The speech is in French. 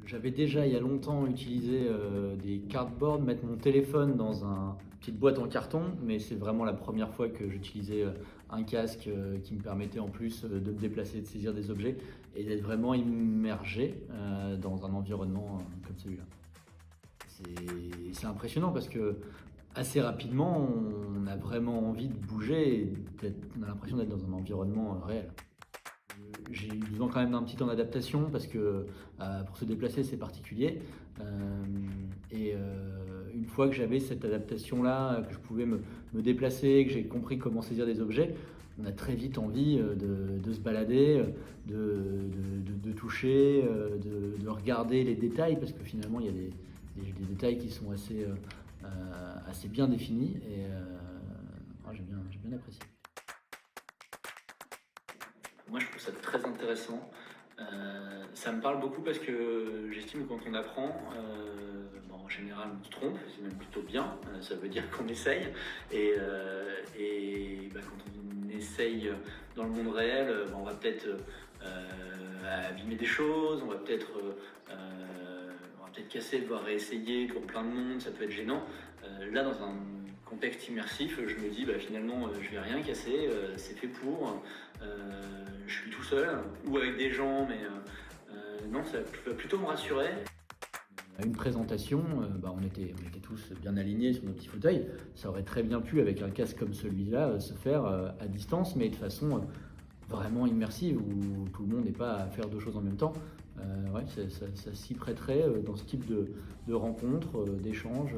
J'avais déjà il y a longtemps utilisé des cardboards, mettre mon téléphone dans une petite boîte en carton, mais c'est vraiment la première fois que j'utilisais un casque qui me permettait en plus de me déplacer, de saisir des objets et d'être vraiment immergé dans un environnement comme celui-là. C'est impressionnant parce que assez rapidement, on a vraiment envie de bouger et on a l'impression d'être dans un environnement réel. J'ai eu besoin quand même d'un petit temps d'adaptation parce que pour se déplacer c'est particulier. Une fois que j'avais cette adaptation-là, que je pouvais me déplacer, que j'ai compris comment saisir des objets, on a très vite envie de se balader, de toucher, de regarder les détails parce que finalement il y a des détails qui sont assez bien définis et j'ai bien apprécié. Moi, je trouve ça très intéressant. Ça me parle beaucoup parce que j'estime que quand on apprend, en général, on se trompe, c'est même plutôt bien. Ça veut dire qu'on essaye. Quand on essaye dans le monde réel, on va peut-être abîmer des choses, on va peut-être casser, devoir réessayer pour plein de monde, ça peut être gênant. Là, dans un contexte immersif, je me dis finalement je vais rien casser, c'est fait pour, je suis tout seul ou avec des gens, mais non, ça va plutôt me rassurer. À une présentation, on était tous bien alignés sur nos petits fauteuils. Ça aurait très bien pu, avec un casque comme celui-là, se faire à distance, mais de façon vraiment immersive, où tout le monde n'est pas à faire deux choses en même temps. Ouais, ça s'y prêterait dans ce type de rencontre, d'échange.